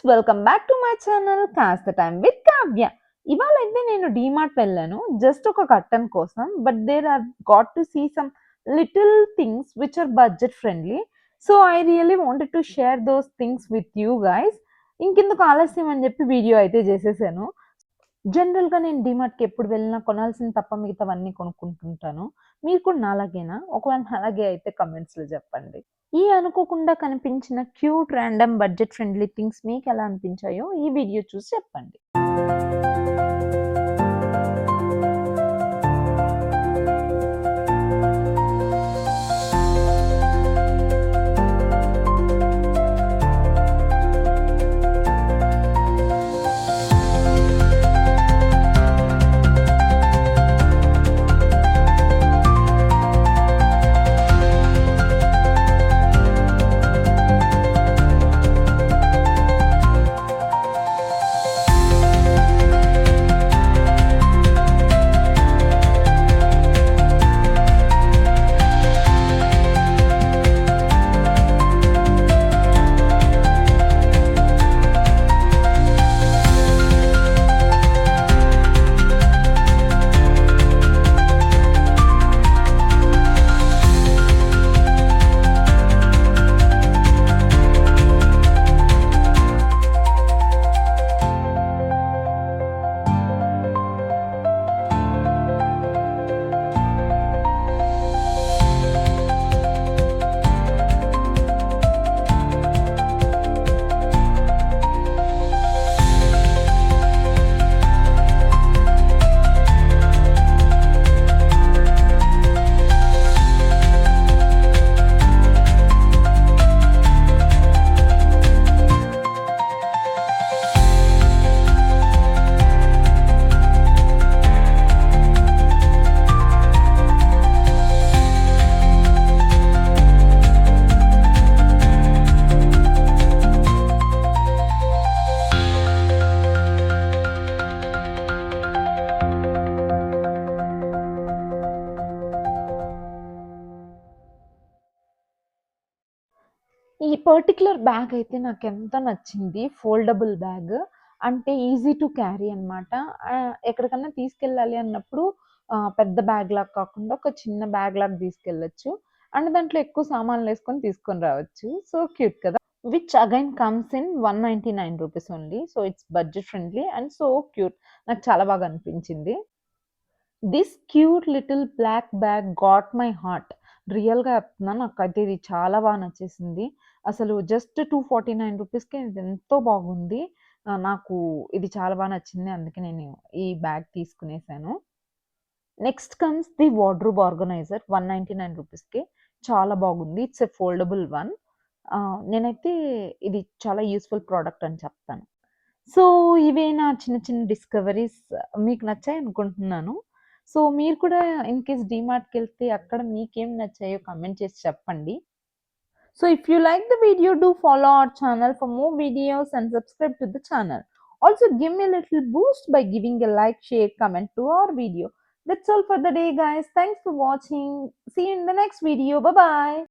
Welcome back to my channel కాస్త time with Kavya. ఇవాళైతే నేను డీమార్ట్ వెళ్ళాను జస్ట్ ఒక కర్టన్ కోసం. But there are got to see some little things which are budget friendly. So I really wanted to share those things with you guys. ఇంకెందుకు ఆలస్యం అని చెప్పి వీడియో అయితే చేసేసాను. జనరల్‌గా నేను డీమార్ట్‌కి ఎప్పుడు వెళ్ళినా కొనాల్సింది తప్ప మిగతావన్నీ కొనుక్కుంటుంటాను. మీరు కూడా నాలాగేనా? ఒకవేళ నాలాగే అయితే కామెంట్స్‌లో చెప్పండి. ఈ అనుకోకుండా కనిపించిన cute random budget friendly things మీకెలా అనిపించాయో ఈ వీడియో చూసి చెప్పండి. ఈ పర్టిక్యులర్ బ్యాగ్ అయితే నాకెంత నచ్చింది. Foldable bag. అంటే ఈజీ టు క్యారీ అనమాట. ఎక్కడికన్నా తీసుకెళ్ళాలి అన్నప్పుడు పెద్ద బ్యాగ్‌లాగా కాకుండా ఒక చిన్న బ్యాగ్‌లాగా తీసుకెళ్ళొచ్చు. అండ్ దాంట్లో ఎక్కువ సామాన్లేసుకొని తీసుకొని రావచ్చు. సో క్యూట్ కదా! విచ్ అగైన్ కమ్స్ ఇన్ రూ. 199 only. So it's budget friendly and so cute. నాకు చాలా బాగా అనిపించింది. This cute little black bag got my heart. రియల్‌గా చెప్తున్నా నాకైతే ఇది చాలా బాగా నచ్చేసింది. అసలు జస్ట్ రూ. 249కే ఇది ఎంతో బాగుంది. నాకు ఇది చాలా బాగా నచ్చింది. అందుకే నేను ఈ బ్యాగ్ తీసుకునేసాను. Next comes the wardrobe organiser రూ. 199కే చాలా బాగుంది. It's a foldable one. నేనైతే ఇది చాలా యూజ్‌ఫుల్ ప్రొడక్ట్ అని చెప్తాను. సో, ఇవే నా చిన్న చిన్న డిస్కవరీస్ మీకు నచ్చాయనుకుంటున్నాను. సో, మీరు కూడా ఇన్‌కేస్ డీమార్ట్‌కెళ్తే అక్కడ మీకేం నచ్చాయో కామెంట్ చేసి చెప్పండి. So, if you like the video, do follow our channel for more videos and subscribe to the channel. Also, give me a little boost by giving a like, share, comment to our video. That's all for the day, guys. Thanks for watching. See you in the next video. Bye-bye.